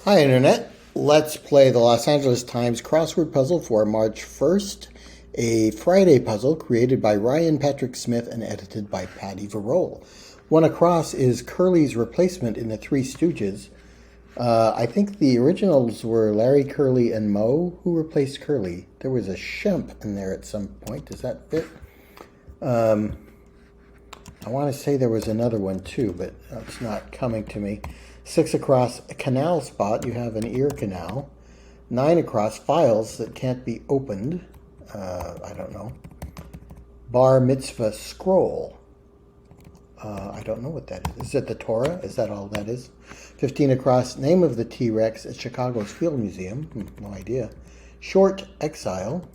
Hi, Internet. Let's play the Los Angeles Times Crossword Puzzle for March 1st, a Friday puzzle created by Ryan Patrick Smith and edited by Patty Verroll. One across is Curly's replacement in the Three Stooges. I think the originals were Larry, Curly, and Moe. Who replaced Curly? There was a Shemp in there at some point. Does that fit? I want to say there was another one too, but it's not coming to me. 6 across, a canal spot. You have an ear canal. 9 across, files that can't be opened. I don't know. Bar mitzvah scroll. I don't know what that is. Is it the Torah? Is that all that is? 15 across, name of the T-Rex at Chicago's Field Museum. No idea. Short exile.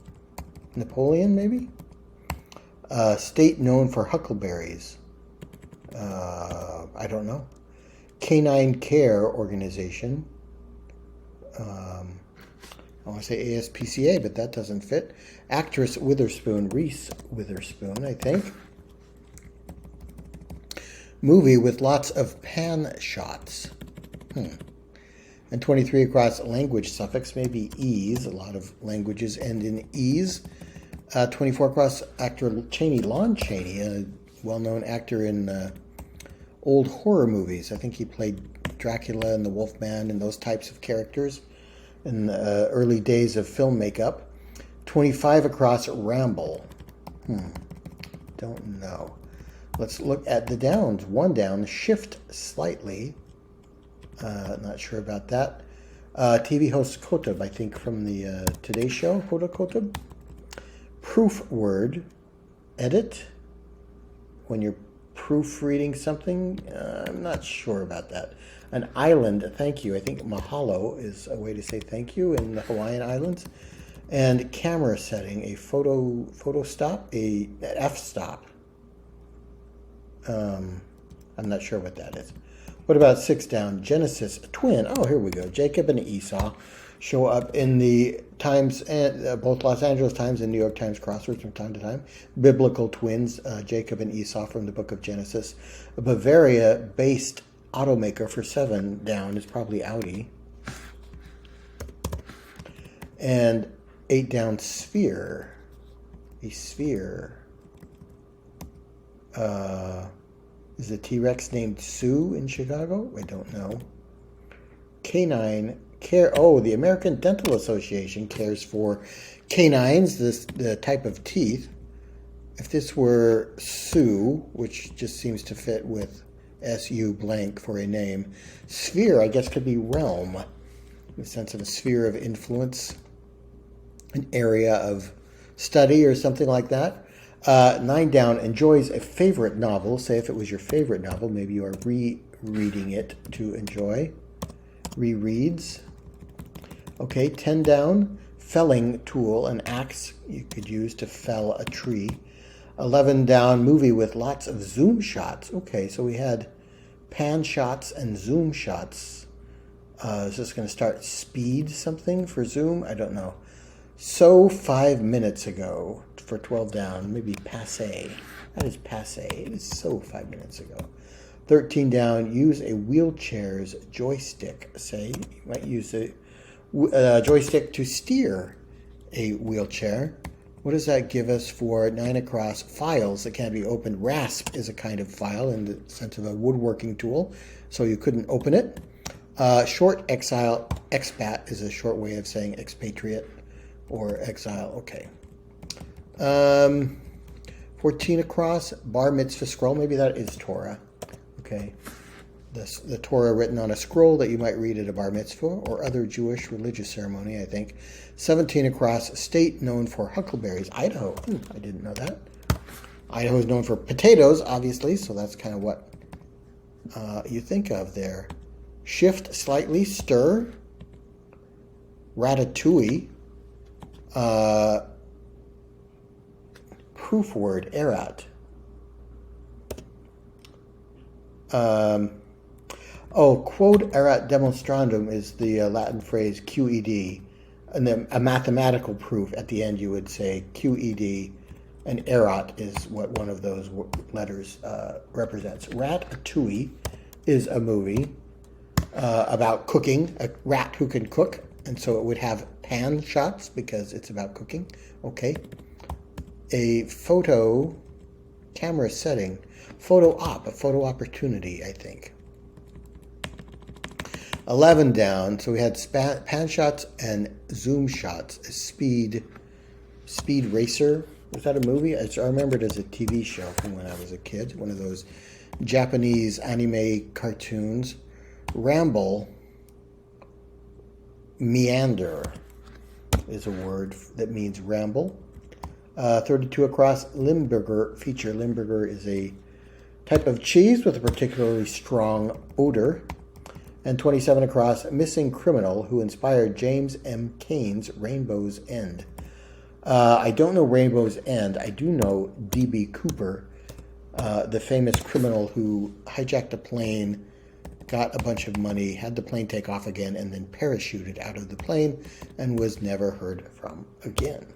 Napoleon, maybe? State known for huckleberries. I don't know. Canine Care Organization. I want to say ASPCA, but that doesn't fit. Actress Witherspoon, Reese Witherspoon, I think. Movie with lots of pan shots. And 23 across, language suffix, maybe ease. A lot of languages end in ease. 24 across, actor Chaney, Lon Chaney, a well-known actor in old horror movies. I think he played Dracula and the Wolfman and those types of characters in the early days of film makeup. 25 across, ramble. Don't know. Let's look at the downs. 1 down, shift slightly. Not sure about that. TV host Kotab, I think, from the Today Show. Kotab. Proof word. Edit. When you're proofreading something. I'm not sure about that. An island, thank you. I think mahalo is a way to say thank you in the Hawaiian Islands. And camera setting, a photo stop, a f-stop. I'm not sure what that is. What about 6 down? Genesis, twin. Oh, here we go. Jacob and Esau show up in the Times, both Los Angeles Times and New York Times crosswords from time to time. Biblical twins, Jacob and Esau from the book of Genesis. A Bavaria-based automaker for 7 down is probably Audi. And 8 down, sphere. A sphere. Is a T-Rex named Sue in Chicago? I don't know. Canine care. Oh, the American Dental Association cares for canines, the type of teeth. If this were Sue, which just seems to fit with S-U blank for a name. Sphere, I guess, could be realm. In the sense of a sphere of influence. An area of study or something like that. 9 down, enjoys a favorite novel. Say if it was your favorite novel, maybe you are rereading it to enjoy. Rereads. Okay, 10 down, felling tool, an axe you could use to fell a tree. 11 down, movie with lots of zoom shots. Okay, so we had pan shots and zoom shots. Is this going to start speed something for zoom? I don't know. So 5 minutes ago for 12 down, maybe passe. That is passe. It is so 5 minutes ago. 13 down, use a wheelchair's joystick. Say, you might use a joystick to steer a wheelchair. What does that give us for 9 across? Files that can't be opened. Rasp is a kind of file in the sense of a woodworking tool, so you couldn't open it. Short exile, expat is a short way of saying expatriate. Or exile, okay. 14 across, bar mitzvah scroll. Maybe that is Torah. Okay. The Torah written on a scroll that you might read at a bar mitzvah or other Jewish religious ceremony, I think. 17 across, state known for huckleberries. Idaho. I didn't know that. Idaho is known for potatoes, obviously, so that's kind of what you think of there. Shift slightly, stir. Ratatouille. Proof word, erat. Quod erat demonstrandum is the Latin phrase QED, and then a mathematical proof at the end you would say QED, and erat is what one of those letters represents. Ratatouille is a movie. about cooking, a rat who can cook, and so it would have pan shots because it's about cooking. Okay. A photo camera setting, photo op, a photo opportunity, I think. 11 down, so we had pan shots and zoom shots. A speed racer. Was that a movie? I remember it as a TV show from when I was a kid, one of those Japanese anime cartoons. Ramble, meander is a word that means ramble. 32 across, Limburger feature. Limburger is a type of cheese with a particularly strong odor. And 27 across, missing criminal who inspired James M. Cain's Rainbow's End. I don't know Rainbow's End. I do know D.B. Cooper, the famous criminal who hijacked a plane, got a bunch of money, had the plane take off again, and then parachuted out of the plane and was never heard from again.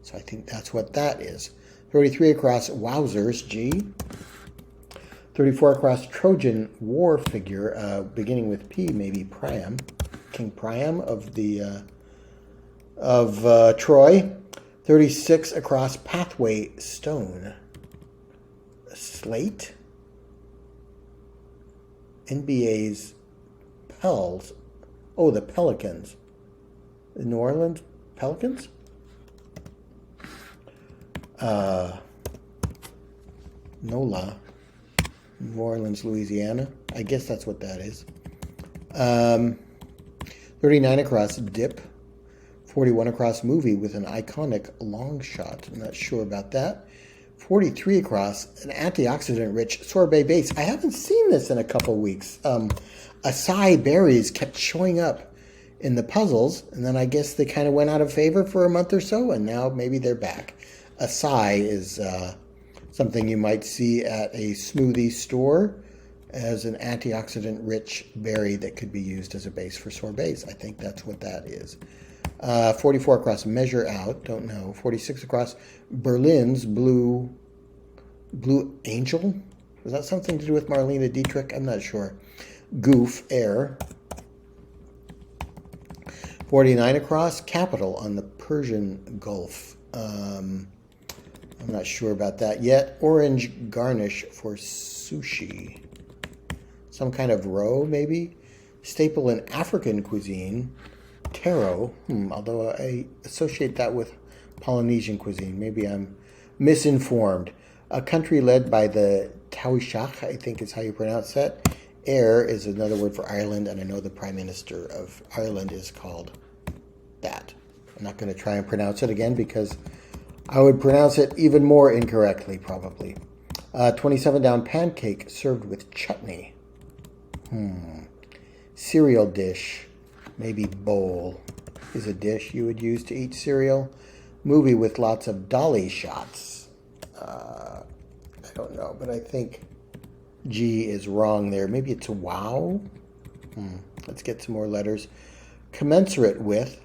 So I think that's what that is. 33 across, Wowzers, G. 34 across, Trojan war figure, beginning with P, maybe Priam, King Priam of Troy. 36 across, Pathway stone. Slate. NBA's Pels. Oh, the Pelicans. The New Orleans Pelicans? NOLA. New Orleans, Louisiana. I guess that's what that is. 39 across, Dip. 41 across, movie with an iconic long shot. I'm not sure about that. 43 across, an antioxidant-rich sorbet base. I haven't seen this in a couple weeks. Acai berries kept showing up in the puzzles, and then I guess they kind of went out of favor for a month or so, and now maybe they're back. Acai is something you might see at a smoothie store as an antioxidant-rich berry that could be used as a base for sorbets. I think that's what that is. 44 across, Measure Out, don't know. 46 across, Berlin's Blue Angel? Was that something to do with Marlene Dietrich? I'm not sure. Goof, Air. 49 across, Capital on the Persian Gulf. I'm not sure about that yet. Orange garnish for sushi. Some kind of roe, maybe? Staple in African cuisine. Taro, although I associate that with Polynesian cuisine. Maybe I'm misinformed. A country led by the Taoiseach, I think is how you pronounce that. Air is another word for Ireland, and I know the Prime Minister of Ireland is called that. I'm not going to try and pronounce it again because I would pronounce it even more incorrectly, probably. 27 down, pancake served with chutney. Cereal dish. Maybe bowl is a dish you would use to eat cereal. Movie with lots of dolly shots. I don't know, but I think G is wrong there. Maybe it's wow. Let's get some more letters. Commensurate with.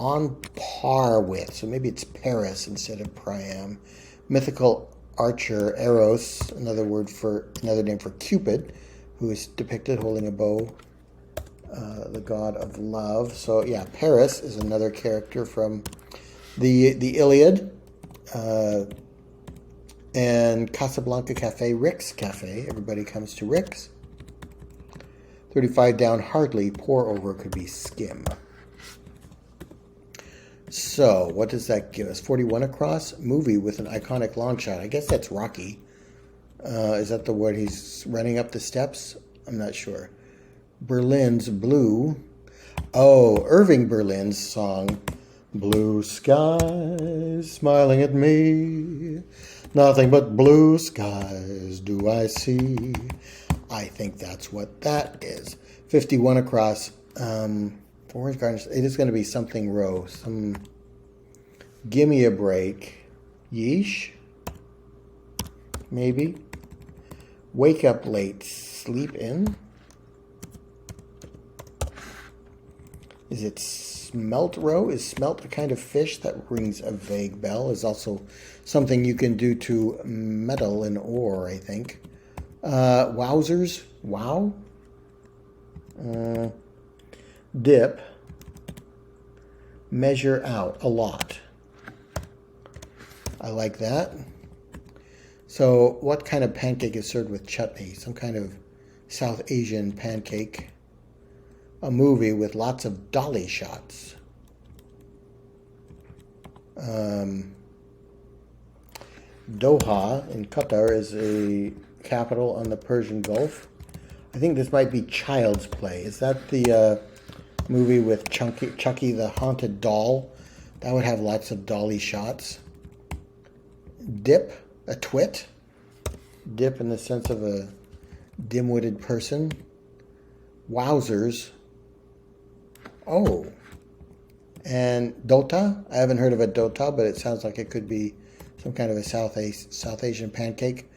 On par with. So maybe it's Paris instead of Priam. Mythical archer, Eros, another name for Cupid, who is depicted holding a bow. The god of love. So yeah, Paris is another character from the Iliad. And Casablanca Cafe, Rick's Cafe. Everybody comes to Rick's. 35 down, hardly. Pour over could be skim. So what does that give us? 41 across. Movie with an iconic long shot. I guess that's Rocky. Is that the word? He's running up the steps? I'm not sure. Berlin's Blue. Oh, Irving Berlin's song. Blue skies smiling at me. Nothing but blue skies do I see. I think that's what that is. 51 across. Orange garnish. It is going to be something row. Gimme a break. Yeesh. Maybe. Wake up late. Sleep in. Is it smelt roe? Is smelt a kind of fish? That rings a vague bell. Is also something you can do to metal and ore, I think. Wowzers? Wow? Dip. Measure out. A lot. I like that. So what kind of pancake is served with chutney? Some kind of South Asian pancake. A movie with lots of dolly shots. Doha in Qatar is a capital on the Persian Gulf. I think this might be Child's Play. Is that the movie with Chucky the Haunted Doll? That would have lots of dolly shots. Dip, a twit. Dip in the sense of a dim-witted person. Wowzers. Oh. And Dota. I haven't heard of a Dota, but it sounds like it could be some kind of a South Asian pancake.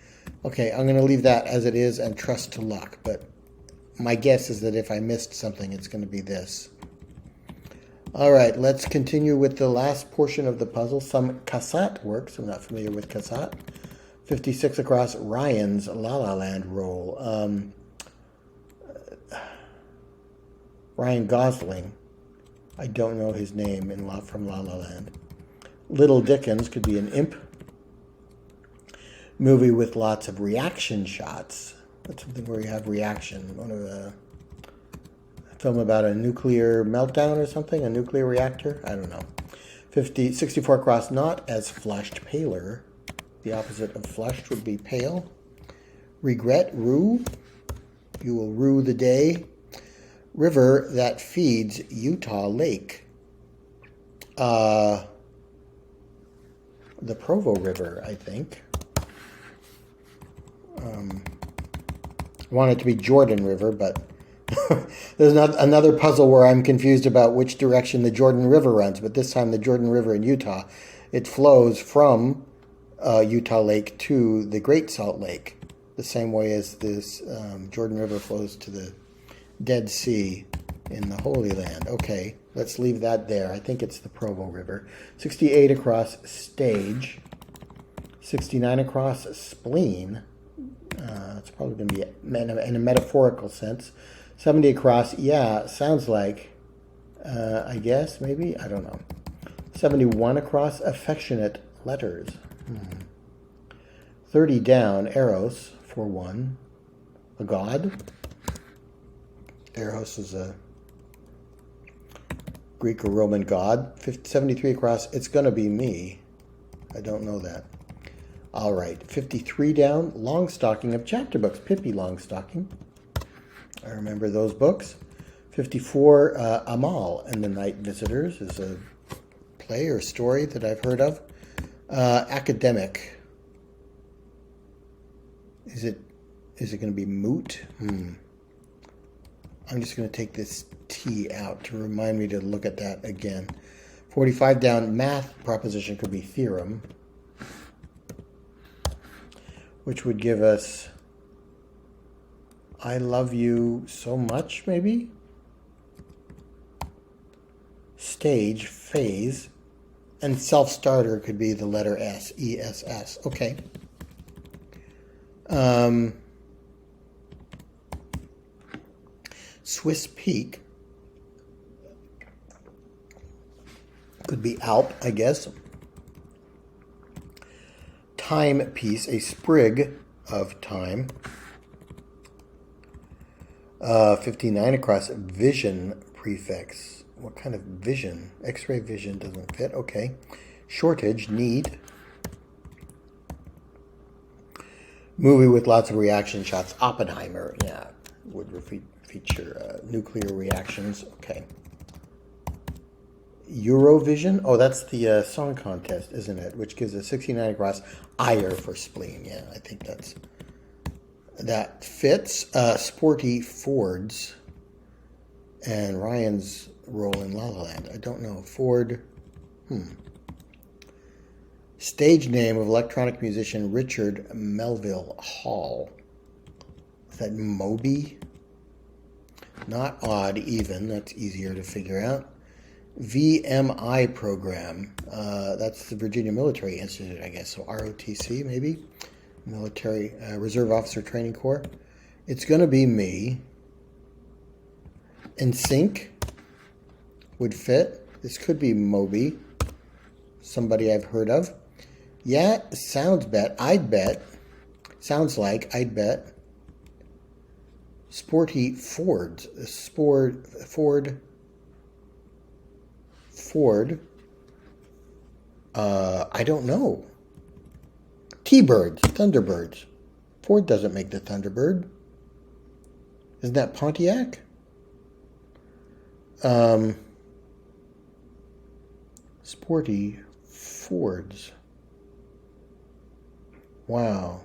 Okay, I'm going to leave that as it is and trust to luck. But my guess is that if I missed something, it's going to be this. All right, let's continue with the last portion of the puzzle. Some cassette works. I'm not familiar with cassette. 56 across Ryan's La La Land roll. Ryan Gosling. I don't know his name from La La Land. Little Dickens could be an imp. Movie with lots of reaction shots. That's something where you have reaction. One of a film about a nuclear meltdown or something, a nuclear reactor. I don't know. 64 across, not as flushed, paler. The opposite of flushed would be pale. Regret, rue. You will rue the day. River that feeds Utah Lake. The Provo River, I think. I want it to be Jordan River, but there's another puzzle where I'm confused about which direction the Jordan River runs, but this time the Jordan River in Utah, it flows from Utah Lake to the Great Salt Lake, the same way as this Jordan River flows to the Dead Sea in the Holy Land. Okay, let's leave that there. I think it's the Provo River. 68 across, stage. 69 across, spleen. It's probably going to be in a metaphorical sense. 70 across, yeah, sounds like, I guess, maybe? I don't know. 71 across, affectionate letters. 30 down, Eros, for 1. A god. Eros is a Greek or Roman god. 73 across, it's going to be me. I don't know that. All right, 53 down, Longstocking of chapter books, Pippi Longstocking. I remember those books. 54, Amal and the Night Visitors is a play or story that I've heard of. Academic. Is it going to be moot? I'm just going to take this T out to remind me to look at that again. 45 down, math proposition could be theorem, which would give us I love you so much, maybe? Stage, phase, and self-starter could be the letter S, E-S-S. Okay. Swiss Peak could be Alp, I guess. Timepiece, a sprig of time. 59 across, vision prefix. What kind of vision? X-ray vision doesn't fit. Okay. Shortage, need. Movie with lots of reaction shots. Oppenheimer, yeah, would feature nuclear reactions. Okay. Eurovision. Oh, that's the song contest, isn't it? Which gives a 69 across. Ire for spleen. Yeah, I think that fits. Sporty Fords. And Ryan's role in La La Land. I don't know. Ford. Stage name of electronic musician Richard Melville Hall. Is that Moby? Not odd even. That's easier to figure out. VMI program. That's the Virginia Military Institute, I guess. So ROTC, maybe? Military Reserve Officer Training Corps. It's going to be me. In Sync would fit. This could be Moby, somebody I've heard of. Yeah, sounds bet. I'd bet. Sounds like I'd bet. Sporty Fords. Ford. I don't know. T-Birds, Thunderbirds. Ford doesn't make the Thunderbird. Isn't that Pontiac? Sporty Fords. Wow.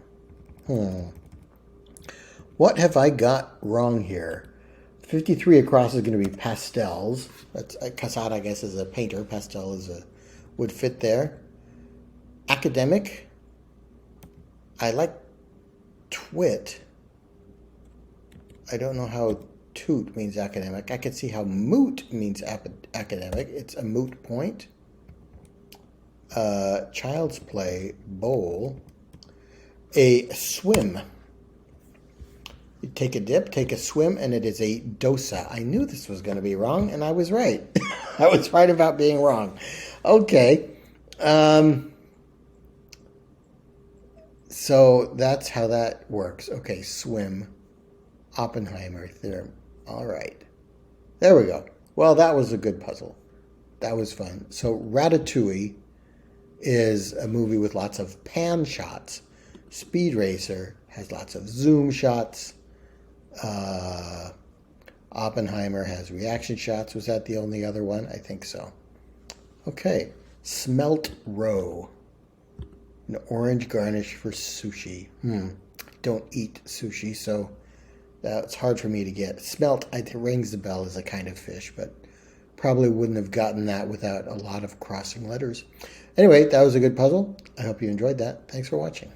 What have I got wrong here? 53 across is going to be pastels. That's Casada, I guess, is a painter. Pastel is would fit there. Academic. I like twit. I don't know how toot means academic. I can see how moot means academic. It's a moot point. Child's play, bowl. A swim. You take a dip, take a swim, and it is a dosa. I knew this was going to be wrong, and I was right. I was right about being wrong. Okay. So that's how that works. Okay, swim. Oppenheimer theorem. All right. There we go. Well, that was a good puzzle. That was fun. So Ratatouille is a movie with lots of pan shots. Speed Racer has lots of zoom shots. Oppenheimer has reaction shots. Was that the only other one? I think so. Okay. Smelt roe. An orange garnish for sushi. Don't eat sushi, so that's hard for me to get. Smelt, it rings the bell as a kind of fish, but probably wouldn't have gotten that without a lot of crossing letters. Anyway, that was a good puzzle. I hope you enjoyed that. Thanks for watching.